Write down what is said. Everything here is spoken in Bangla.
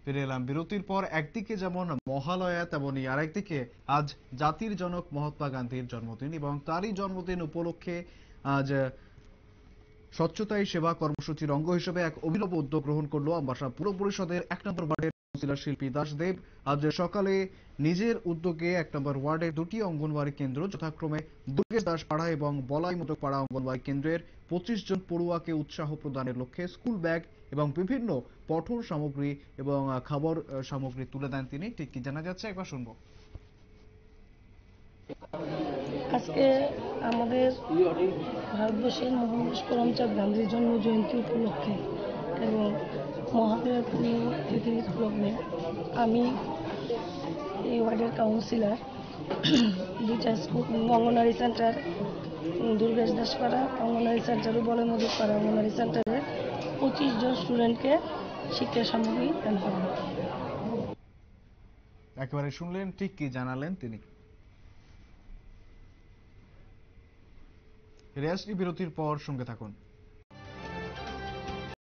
ফিরে এলাম বিরতির পর। একদিকে যেমন মহালয়া, তেমনি আরেকদিকে আজ জাতির জনক মহাত্মা গান্ধীর জন্মদিন, এবং তারই জন্মদিন উপলক্ষে আজ স্বচ্ছতাই সেবা কর্মসূচির অঙ্গ হিসেবে এক অভিনব উদ্যোগ গ্রহণ করলো আমবাসা পুর পরিষদের 1 নম্বর ওয়ার্ডের কাউন্সিলর শিল্পী দাসদেব। আজ সকালে নিজের উদ্যোগে 1 নম্বর ওয়ার্ডের 2টি অঙ্গনওয়াড়ি কেন্দ্র, যথাক্রমে দুর্গেশ দাস পাড়া এবং বলাই মতো পাড়া অঙ্গনওয়াড়ি কেন্দ্রের 25 জন পড়ুয়াকে উৎসাহ প্রদানের লক্ষ্যে স্কুল ব্যাগ এবং বিভিন্ন পঠন সামগ্রী এবং খাবার সামগ্রী তুলে দেন তিনি। ঠিক কি জানা যাচ্ছে, একবার শুনবো। আজকে আমাদের ভারতবর্ষের মহাপুরুষ করমচাঁদ গান্ধীর জন্ম জয়ন্তী উপলক্ষে এবং মহালয়ার পুণ্যতিথি উপলক্ষে আমি এই ওয়ার্ডের কাউন্সিলর দুইটা school, anganwadi centre Durgesh Daspara anganwadi centre ও বলে মধুপাড়া অঙ্গনওয়াড়ি সেন্টারে 25 জন স্টুডেন্টকে শিক্ষা সামগ্রী দান করা হয়। একেবারে শুনলেন, ঠিক কি জানালেন তিনি। রেয়াসটি বিরতির পর সঙ্গে থাকুন।